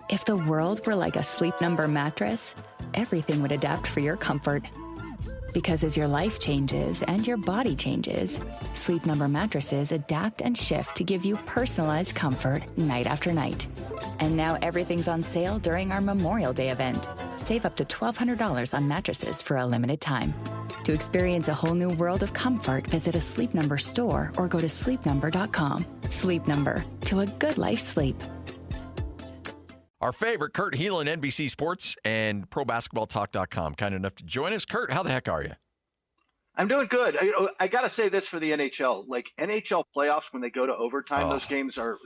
If the world were like a Sleep Number mattress, everything would adapt for your comfort. Because as your life changes and your body changes, Sleep Number mattresses adapt and shift to give you personalized comfort night after night. And now everything's on sale during our Memorial Day event. Save up to $1,200 on mattresses for a limited time. To experience a whole new world of comfort, visit a Sleep Number store or go to sleepnumber.com. Sleep Number, to a good life sleep. Our favorite, Kurt Helin, NBC Sports and ProBasketballTalk.com. Kind enough to join us. Kurt, how the heck are you? I'm doing good. I got to say this for the NHL. Like NHL playoffs, when they go to overtime, those games are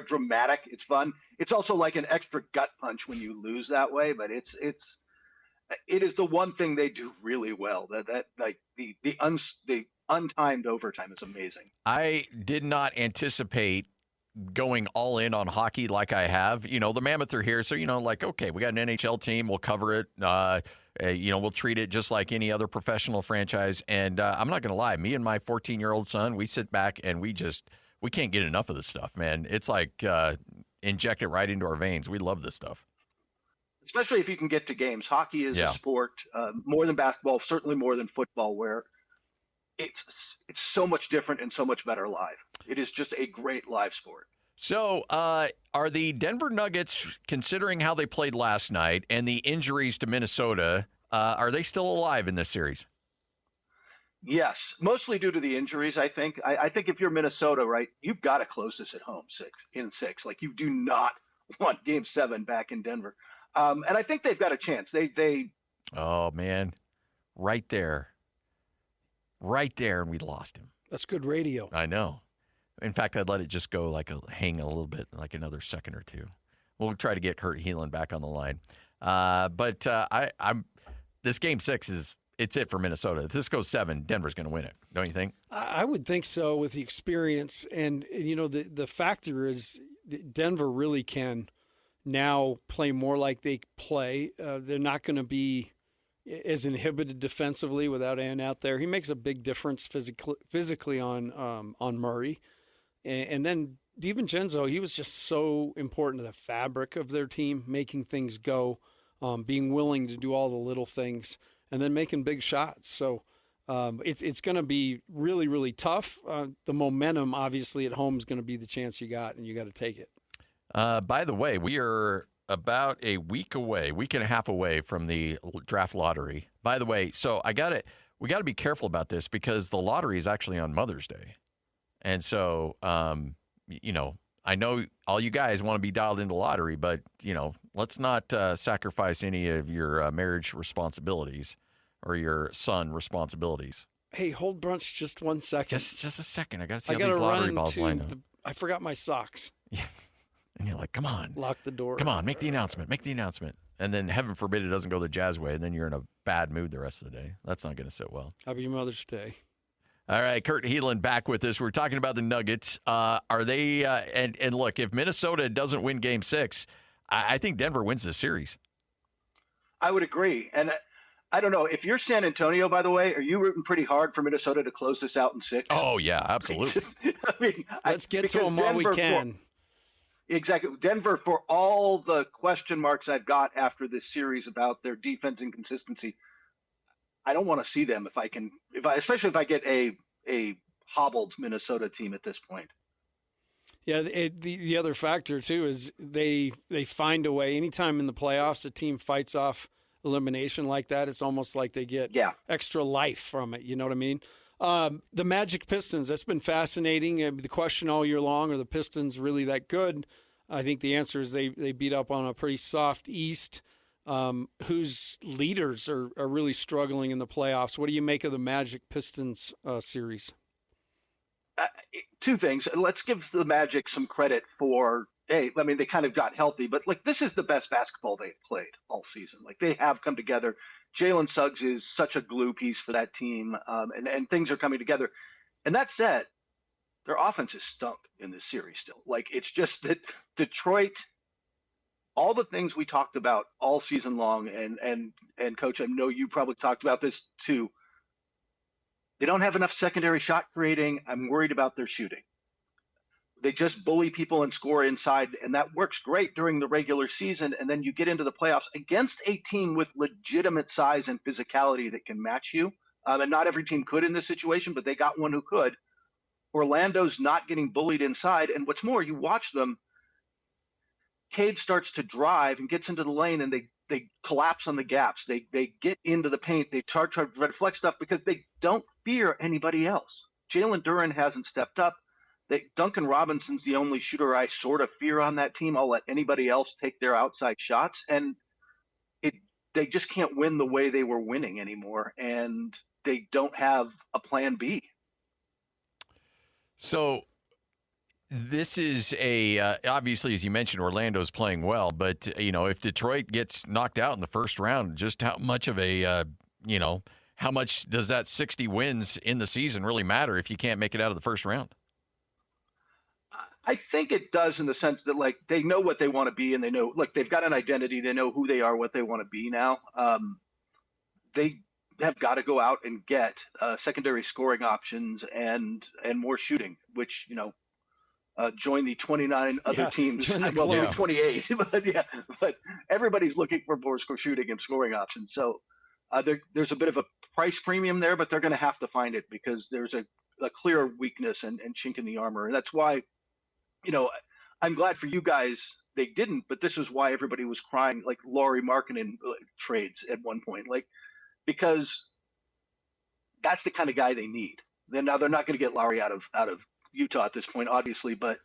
dramatic. It's fun. It's also like an extra gut punch when you lose that way. But it is the one thing they do really well. That like the untimed overtime is amazing. I did not anticipate going all in on hockey like I have. You know, the Mammoth are here, so, okay, we got an NHL team. We'll cover it. We'll treat it just like any other professional franchise. And I'm not going to lie. Me and my 14-year-old son, we sit back and we can't get enough of this stuff, man. It's like inject it right into our veins. We love this stuff. Especially if you can get to games. Hockey is a sport, more than basketball, certainly more than football, where it's so much different and so much better live. It is just a great live sport. So are the Denver Nuggets, considering how they played last night and the injuries to Minnesota, are they still alive in this series? Yes, mostly due to the injuries, I think. I think if you're Minnesota, right, you've got to close this at home in six. Like, you do not want Game 7 back in Denver. And I think they've got a chance. They Oh, man. Right there, and we lost him. That's good radio. I know. In fact, I'd let it just go hang a little bit, like another second or two. We'll try to get Kurt Helin back on the line. But this Game 6 it's it for Minnesota. If this goes 7, Denver's going to win it. Don't you think? I would think so with the experience. And, the factor is Denver really can now play more like they play. They're not going to be as inhibited defensively without Ant out there. He makes a big difference physically on Murray. And then DiVincenzo, he was just so important to the fabric of their team, making things go, being willing to do all the little things, and then making big shots. So it's going to be really, really tough. The momentum, obviously, at home is going to be the chance you got, and you got to take it. By the way, we are about a week and a half away from the draft lottery. By the way, so we got to be careful about this because the lottery is actually on Mother's Day. And so, I know all you guys want to be dialed into lottery, but, let's not sacrifice any of your marriage responsibilities or your son responsibilities. Hey, hold brunch just 1 second. Just a second. I got to see how these lottery balls line up. I forgot my socks. And you're like, come on. Lock the door. Come on, make the announcement. And then heaven forbid it doesn't go the Jazz way, and then you're in a bad mood the rest of the day. That's not going to sit well. Happy Mother's Day. All right, Kurt Helin back with us. We're talking about the Nuggets. Are they and look, if Minnesota doesn't win Game 6, I think Denver wins this series. I would agree. And I don't know, if you're San Antonio, by the way, are you rooting pretty hard for Minnesota to close this out in 6? Oh, yeah, absolutely. Let's get to them while we can. Exactly. Denver, for all the question marks I've got after this series about their defense and consistency, I don't want to see them especially if I get a hobbled Minnesota team at this point. Yeah, the other factor too is they find a way. Anytime in the playoffs a team fights off elimination like that, it's almost like they get extra life from it. You know what I mean? The Magic Pistons, that's been fascinating. The question all year long, are the Pistons really that good? I think the answer is they beat up on a pretty soft East. Whose leaders are really struggling in the playoffs. What do you make of the Magic Pistons series? Two things. Let's give the Magic some credit for, they kind of got healthy, but this is the best basketball they've played all season. They have come together. Jalen Suggs is such a glue piece for that team, and things are coming together. And that said, their offense is stunk in this series still. It's just that Detroit, all the things we talked about all season long, and Coach, I know you probably talked about this too. They don't have enough secondary shot creating. I'm worried about their shooting. They just bully people and score inside, and that works great during the regular season. And then you get into the playoffs against a team with legitimate size and physicality that can match you. And not every team could in this situation, but they got one who could. Orlando's not getting bullied inside. And what's more, you watch them, Cade starts to drive and gets into the lane, and they collapse on the gaps. They get into the paint. They try to reflect stuff because they don't fear anybody else. Jalen Duren hasn't stepped up. Duncan Robinson's the only shooter I sort of fear on that team. I'll let anybody else take their outside shots. And they just can't win the way they were winning anymore. And they don't have a plan B. So this is obviously, as you mentioned, Orlando's playing well. But, if Detroit gets knocked out in the first round, just how much of how much does that 60 wins in the season really matter if you can't make it out of the first round? I think it does in the sense that, like, they know what they want to be, and they know, like, they've got an identity. They know who they are, what they want to be now. They have got to go out and get secondary scoring options and more shooting, which, join the 29 other teams. Well, maybe 28, but everybody's looking for more shooting and scoring options. So there's a bit of a price premium there, but they're going to have to find it because there's a clear weakness and chink in the armor. And that's why, I'm glad for you guys they didn't, but this is why everybody was crying, like Lauri Markkanen trades at one point, like, because that's the kind of guy they need. Now they're not going to get Lauri out of Utah at this point, obviously, but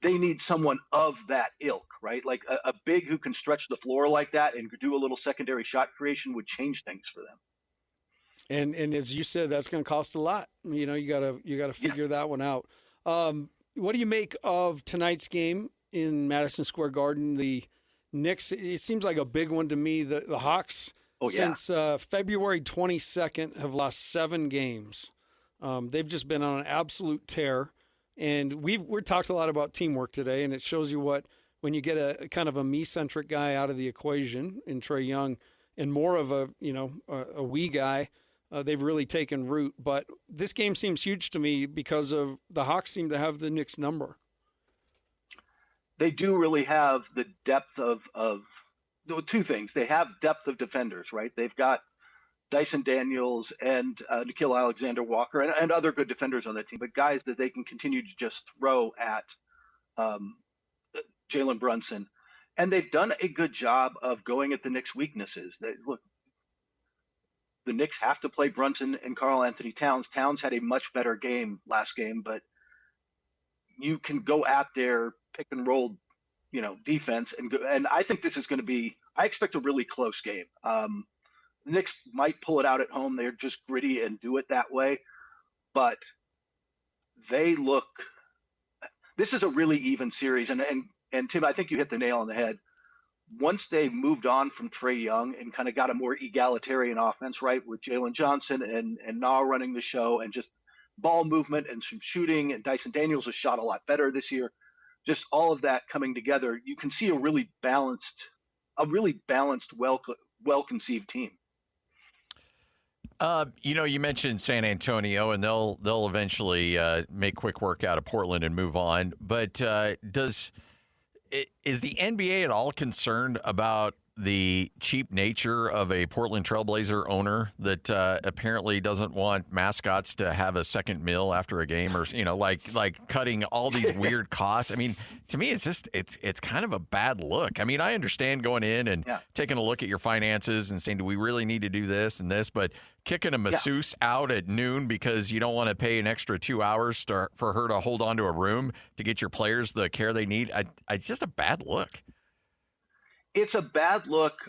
they need someone of that ilk, right? Like a big who can stretch the floor like that and do a little secondary shot creation would change things for them. And as you said, that's going to cost a lot. You gotta figure that one out. What do you make of tonight's game in Madison Square Garden? The Knicks, it seems like a big one to me. The Hawks, since February 22nd, have lost 7 games. They've just been on an absolute tear. And we've talked a lot about teamwork today, and it shows you when you get a kind of a me-centric guy out of the equation in Trae Young and more of a we guy, they've really taken root. But this game seems huge to me because of the Hawks seem to have the Knicks number. They do really have the depth of two things. They have depth of defenders, right? They've got Dyson Daniels and Nickeil Alexander-Walker and other good defenders on that team, but guys that they can continue to just throw at Jalen Brunson. And they've done a good job of going at the Knicks' weaknesses. The Knicks have to play Brunson and Karl Anthony Towns. Towns had a much better game last game, but you can go at their pick and roll, defense. And I think this is going to be – I expect a really close game. The Knicks might pull it out at home. They're just gritty and do it that way. But this is a really even series. And Tim, I think you hit the nail on the head. Once they moved on from Trae Young and kind of got a more egalitarian offense, right, with Jalen Johnson and Na running the show and just ball movement and some shooting, and Dyson Daniels has shot a lot better this year. Just all of that coming together, you can see a really balanced, well-conceived team. You mentioned San Antonio, and they'll eventually make quick work out of Portland and move on. But is the NBA at all concerned about the cheap nature of a Portland Trailblazer owner that apparently doesn't want mascots to have a second meal after a game, or like cutting all these weird costs? I mean, to me, it's kind of a bad look. I mean, I understand going in and taking a look at your finances and saying, do we really need to do this and this? But kicking a masseuse out at noon because you don't want to pay an extra 2 hours for her to hold on to a room to get your players the care they need, it's just a bad look. It's a bad look.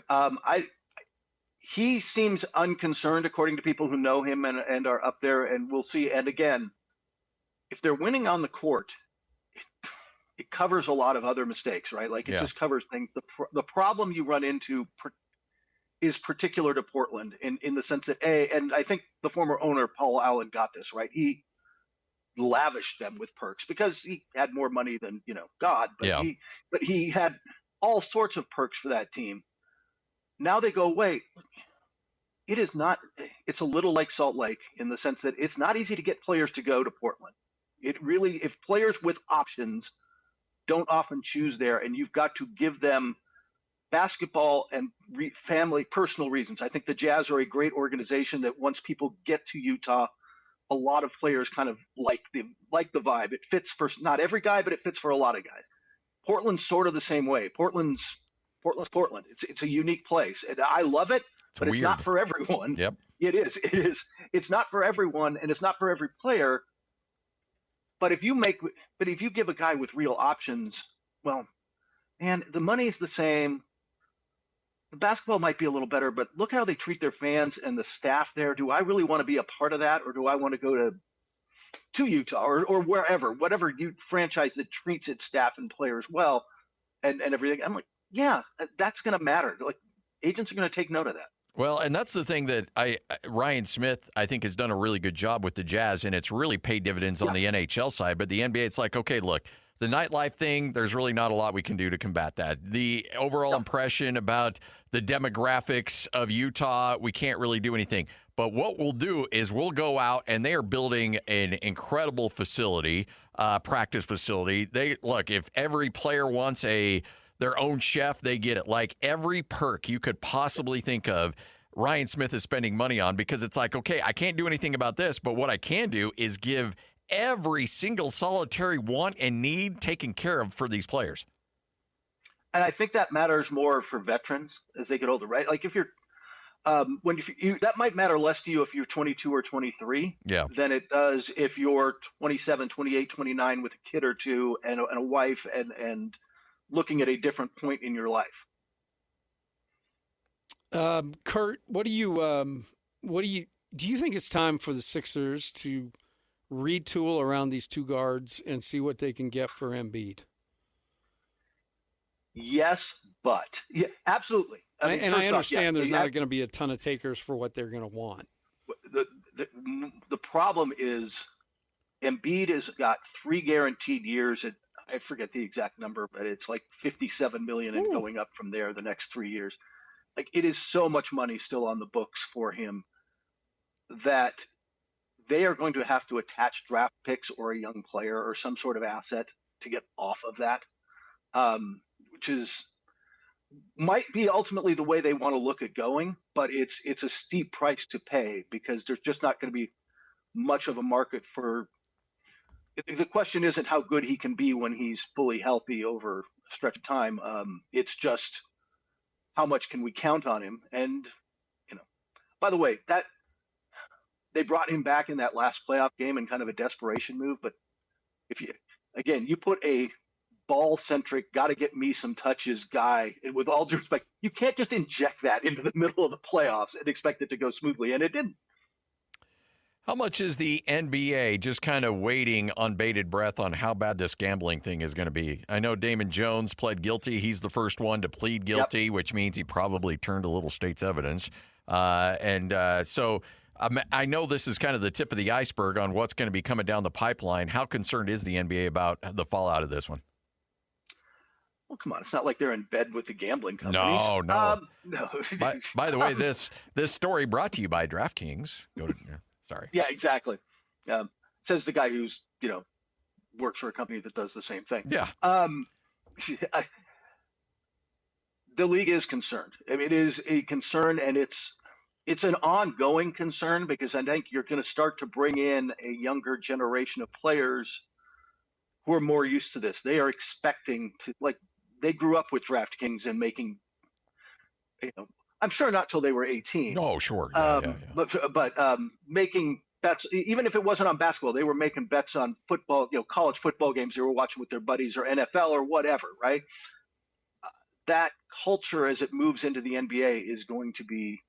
He seems unconcerned, according to people who know him and are up there, and we'll see. And again, if they're winning on the court, it covers a lot of other mistakes, right? Like it just covers things. The problem you run into is particular to Portland in the sense that and I think the former owner Paul Allen got this right. He lavished them with perks because he had more money than God, but he had all sorts of perks for that team. Now they go, wait, it's a little like Salt Lake in the sense that it's not easy to get players to go to Portland. It really, if players with options don't often choose there, and you've got to give them basketball and family, personal reasons. I think the Jazz are a great organization that once people get to Utah, a lot of players kind of like the vibe. It fits for not every guy, but it fits for a lot of guys. Portland's sort of the same way. Portland's Portland. It's a unique place, and I love it, but weird. It's not for everyone. Yep. It is. It's not for everyone, and it's not for every player. But if you give a guy with real options, well, man, the money's the same. The basketball might be a little better, but look how they treat their fans and the staff there. Do I really want to be a part of that, or do I want to go to Utah or wherever, whatever franchise that treats its staff and players well and everything? I'm like, yeah, that's going to matter. Like, agents are going to take note of that. Well, and that's the thing that Ryan Smith, I think, has done a really good job with the Jazz, and it's really paid dividends on the NHL side. But the NBA, it's like, okay, look, the nightlife thing, there's really not a lot we can do to combat that. The overall impression about the demographics of Utah, we can't really do anything. But what we'll do is we'll go out, and they are building an incredible facility, practice facility. Look, if every player wants their own chef, they get it. Like every perk you could possibly think of, Ryan Smith is spending money on, because it's like, okay, I can't do anything about this, but what I can do is give every single solitary want and need taken care of for these players. And I think that matters more for veterans as they get older, right? Like if you're that might matter less to you if you're 22 or 23 than it does if you're 27, 28, 29 with a kid or two and a wife and looking at a different point in your life. Kurt, do you think it's time for the Sixers to retool around these two guards and see what they can get for Embiid? Yes, but yeah, absolutely. I understand there's not going to be a ton of takers for what they're going to want. The problem is Embiid has got 3 guaranteed years at, I forget the exact number, but it's like $57 million and going up from there the next 3 years. Like, it is so much money still on the books for him that they are going to have to attach draft picks or a young player or some sort of asset to get off of that, which might be ultimately the way they want to look at going, but it's a steep price to pay because there's just not going to be much of a market for. The question isn't how good he can be when he's fully healthy over a stretch of time. It's just how much can we count on him? And, by the way, that they brought him back in that last playoff game in kind of a desperation move. But if you put a ball-centric, got to get me some touches guy, and with all due respect, you can't just inject that into the middle of the playoffs and expect it to go smoothly. And it didn't. How much is the NBA just kind of waiting on bated breath on how bad this gambling thing is going to be? I know Damon Jones pled guilty. He's the first one to plead guilty, which means he probably turned a little state's evidence. So I know this is kind of the tip of the iceberg on what's going to be coming down the pipeline. How concerned is the NBA about the fallout of this one? Well, come on. It's not like they're in bed with the gambling companies. No. No. By the way, this story brought to you by DraftKings. Sorry. Yeah, exactly. Says the guy who's, works for a company that does the same thing. Yeah. The league is concerned. I mean, it is a concern, and it's an ongoing concern because I think you're going to start to bring in a younger generation of players who are more used to this. They are expecting to, they grew up with DraftKings and making, I'm sure not till they were 18. Oh, sure. Yeah. But making bets, even if it wasn't on basketball, they were making bets on football, college football games they were watching with their buddies or NFL or whatever, right? That culture as it moves into the NBA is going to be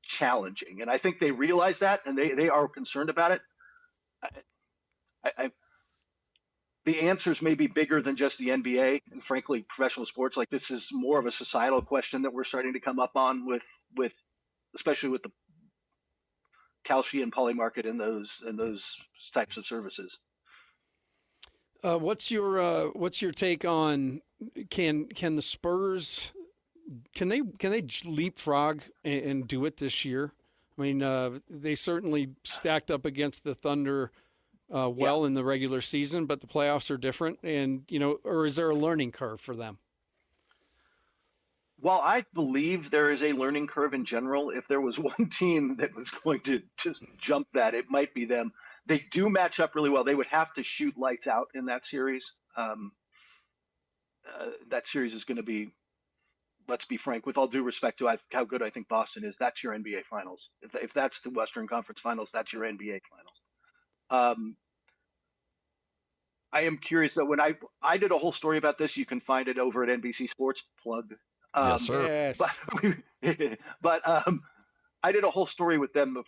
challenging. And I think they realize that, and they are concerned about it. The answers may be bigger than just the NBA and frankly, professional sports. Like, this is more of a societal question that we're starting to come up on with especially with the Kalshi and Poly market and those types of services. What's your take on can the Spurs can they leapfrog and do it this year? I mean, they certainly stacked up against the Thunder well in the regular season, but the playoffs are different. And, or is there a learning curve for them? Well, I believe there is a learning curve in general. If there was one team that was going to just jump that, it might be them. They do match up really well. They would have to shoot lights out in that series. That series is going to be, let's be frank, with all due respect to how good I think Boston is, that's your NBA Finals. If that's the Western Conference Finals, that's your NBA Finals. I am curious, though, when I did a whole story about this, you can find it over at NBC Sports, plug. Yes, sir. Yes. But I did a whole story with them a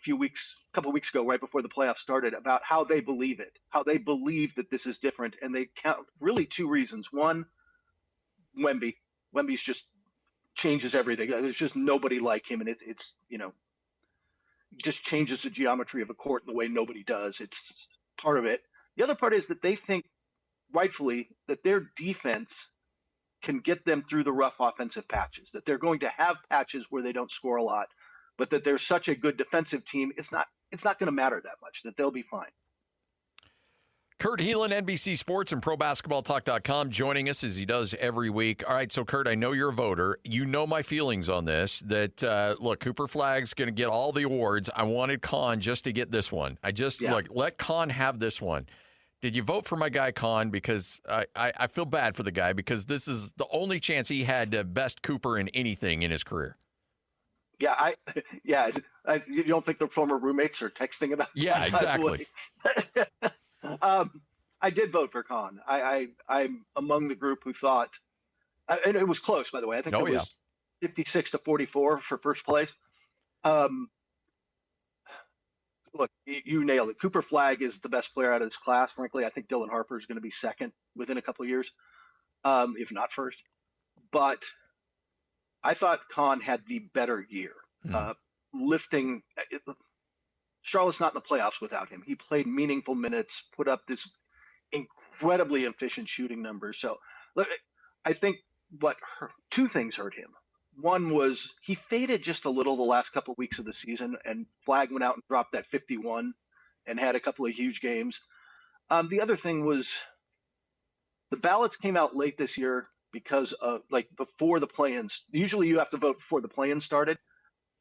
couple of weeks ago, right before the playoffs started, about how they believe it, how they believe that this is different. And they count really two reasons. One, Wemby. Wemby's just changes everything. There's just nobody like him. And it's just changes the geometry of a court in the way nobody does. It's part of it. The other part is that they think, rightfully, that their defense can get them through the rough offensive patches, that they're going to have patches where they don't score a lot, but that they're such a good defensive team, it's not going to matter that much, that they'll be fine. Kurt Helin, NBC Sports and ProBasketballTalk.com, joining us as he does every week. All right, so Kurt, I know you're a voter. You know my feelings on this, that, look, Cooper Flagg's going to get all the awards. I wanted Con just to get this one. Look, let Con have this one. Did you vote for my guy Con? Because I feel bad for the guy, because this is the only chance he had to best Cooper in anything in his career. Yeah, you don't think the former roommates are texting about that? Yeah, exactly. I did vote for Con. I'm among the group who thought, and it was close, by the way. I think it was 56-44 for first place. Look, you nailed it. Cooper Flagg is the best player out of this class. Frankly, I think Dylan Harper is going to be second within a couple of years, if not first. But I thought Con had the better year, lifting. Charlotte's not in the playoffs without him. He played meaningful minutes, put up this incredibly efficient shooting number. So look, I think two things hurt him. One was he faded just a little the last couple of weeks of the season, and Flagg went out and dropped that 51 and had a couple of huge games. The other thing was the ballots came out late this year because of before the play-ins. Usually you have to vote before the play-in started.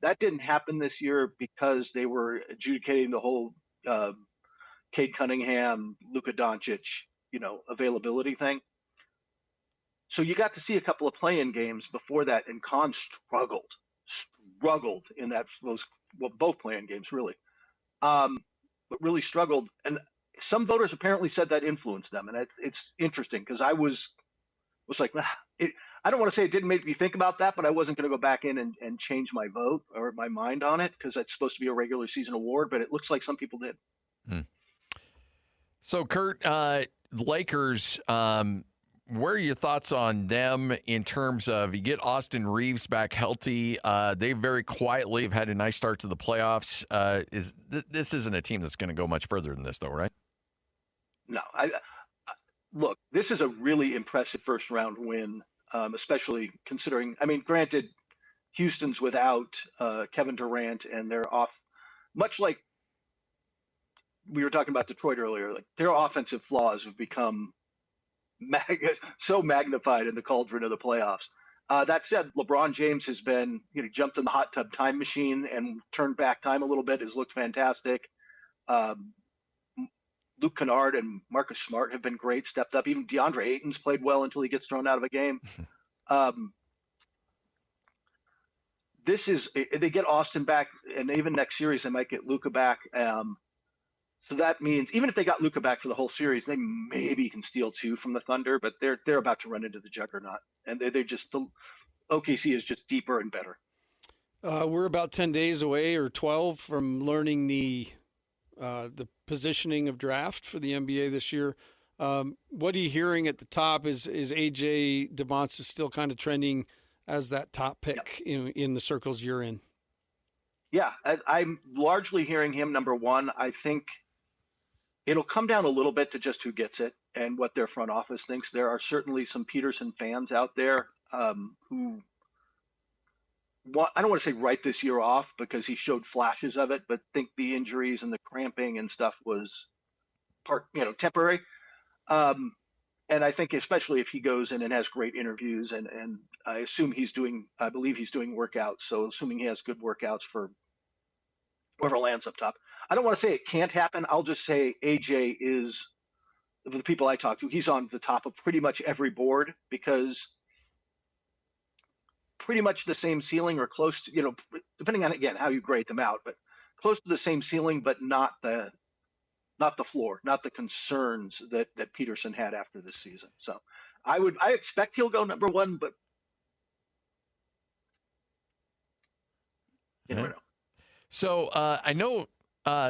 That didn't happen this year because they were adjudicating the whole Cade Cunningham, Luka Doncic, availability thing. So you got to see a couple of play-in games before that, and Con struggled in both play-in games really, but really struggled. And some voters apparently said that influenced them, and it's interesting because I was like, I don't want to say it didn't make me think about that, but I wasn't going to go back in and change my vote or my mind on it because it's supposed to be a regular season award, but it looks like some people did. So, Kurt, the Lakers, where are your thoughts on them in terms of you get Austin Reeves back healthy? They very quietly have had a nice start to the playoffs. This isn't a team that's going to go much further than this, though, right? No. Look, this is a really impressive first-round win, especially considering, granted, Houston's without Kevin Durant, and they're off, much like we were talking about Detroit earlier, like their offensive flaws have become so magnified in the cauldron of the playoffs. That said, LeBron James has been, jumped in the hot tub time machine and turned back time a little bit, has looked fantastic. Luke Kennard and Marcus Smart have been great, stepped up. Even DeAndre Ayton's played well until he gets thrown out of a game. They get Austin back, and even next series they might get Luka back. So that means even if they got Luka back for the whole series, they maybe can steal two from the Thunder, but they're about to run into the juggernaut, and the OKC is just deeper and better. We're about 10 days away or 12 from learning the positioning of draft for the NBA this year. What are you hearing at the top? Is AJ DeMontis still kind of trending as that top pick in the circles you're in? Yeah, I'm largely hearing him number one. I think it'll come down a little bit to just who gets it and what their front office thinks. There are certainly some Peterson fans out there who I don't want to say write this year off because he showed flashes of it, but think the injuries and the cramping and stuff was temporary. And I think especially if he goes in and has great interviews, and I believe he's doing workouts. So assuming he has good workouts for whoever lands up top. I don't want to say it can't happen. I'll just say AJ is, of the people I talk to, he's on the top of pretty much every board, because pretty much the same ceiling or close to, depending on, again, how you grade them out, but close to the same ceiling, but not the floor, not the concerns that Peterson had after this season. So I expect he'll go number one, but you never know. So I know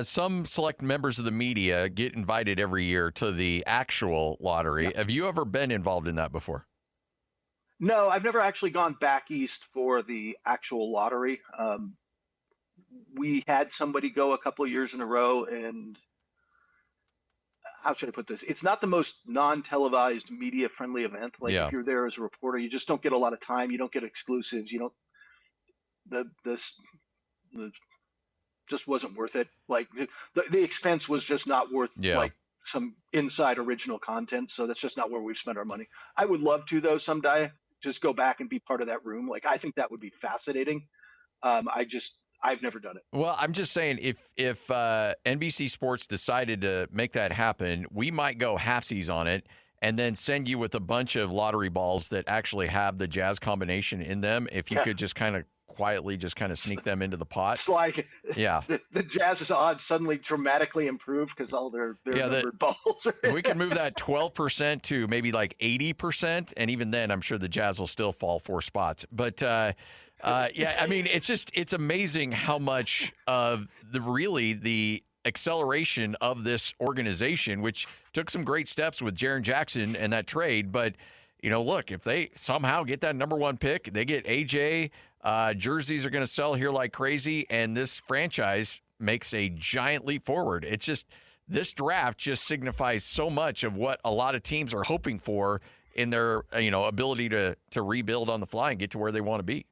some select members of the media get invited every year to the actual lottery. Yeah. Have you ever been involved in that before? No, I've never actually gone back east for the actual lottery. We had somebody go a couple of years in a row, and how should I put this? It's not the most non-televised, media-friendly event. Like, if you're there as a reporter, you just don't get a lot of time. You don't get exclusives. You don't. Just wasn't worth it. Like, the expense was just not worth like some inside original content. So that's just not where we've spent our money. I would love to, though, someday just go back and be part of that room. Like, I think that would be fascinating. I've never done it. Well, I'm just saying, if NBC Sports decided to make that happen, we might go halfsies on it and then send you with a bunch of lottery balls that actually have the Jazz combination in them. If you could just kind of quietly just kind of sneak them into the pot. It's like the Jazz's odds suddenly dramatically improve because all their numbered balls are if we can move that 12% to maybe like 80%, and even then I'm sure the Jazz will still fall 4 spots. But I mean, it's amazing how much of the acceleration of this organization, which took some great steps with Jaren Jackson and that trade. But, look, if they somehow get that number 1 pick, they get AJ, jerseys are going to sell here like crazy, and this franchise makes a giant leap forward. It's just, this draft just signifies so much of what a lot of teams are hoping for in their, ability to rebuild on the fly and get to where they want to be.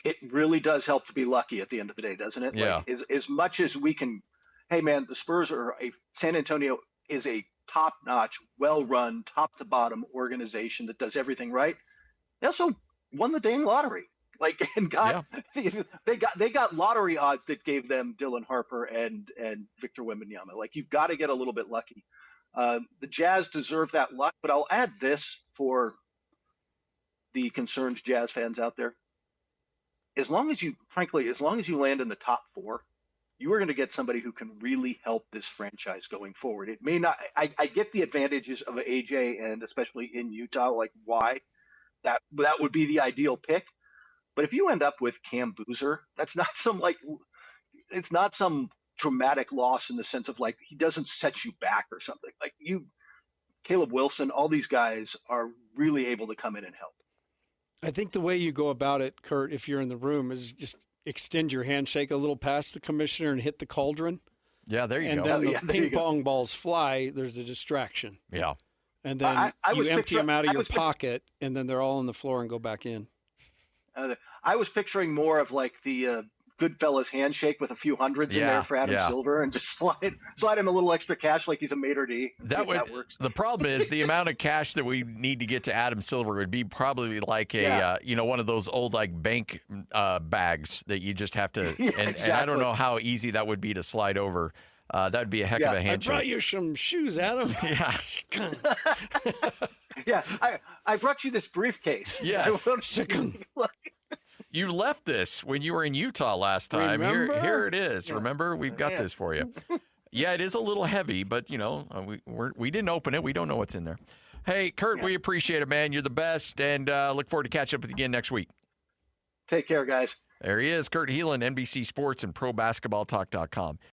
It really does help to be lucky at the end of the day, doesn't it? Yeah. Like, as much as we can, hey man, the Spurs San Antonio is a top-notch, well-run, top-to-bottom organization that does everything right. They also won the dang lottery. Like, and they got lottery odds that gave them Dylan Harper and Victor Wembanyama. Like, you've got to get a little bit lucky. The Jazz deserve that luck, but I'll add this for the concerned Jazz fans out there. As long as you land in the top 4, you are going to get somebody who can really help this franchise going forward. It may not. I get the advantages of AJ, and especially in Utah, like why that would be the ideal pick. But if you end up with Cam Boozer, that's not it's not some dramatic loss in the sense of like he doesn't set you back or something. Like Caleb Wilson, all these guys are really able to come in and help. I think the way you go about it, Kurt, if you're in the room, is just extend your handshake a little past the commissioner and hit the cauldron. Yeah, there you go. And then the ping pong balls fly, there's a distraction. Yeah. And then you empty them out of your pocket, and then they're all on the floor and go back in. I was picturing more of like the Goodfellas handshake with a few hundreds in there for Adam Silver, and just slide him a little extra cash like he's a maitre d'. That works. The problem is the amount of cash that we need to get to Adam Silver would be probably like one of those old like bank bags that you just have to. And I don't know how easy that would be to slide over. That would be a heck of a handshake. I brought you some shoes, Adam. Yeah. I brought you this briefcase. Yes. You left this when you were in Utah last time. Here it is. Yeah. Remember, we've got this for you. Yeah, it is a little heavy, but we didn't open it. We don't know what's in there. Hey, Kurt, we appreciate it, man. You're the best, and look forward to catching up with you again next week. Take care, guys. There he is, Kurt Helin, NBC Sports and ProBasketballTalk.com.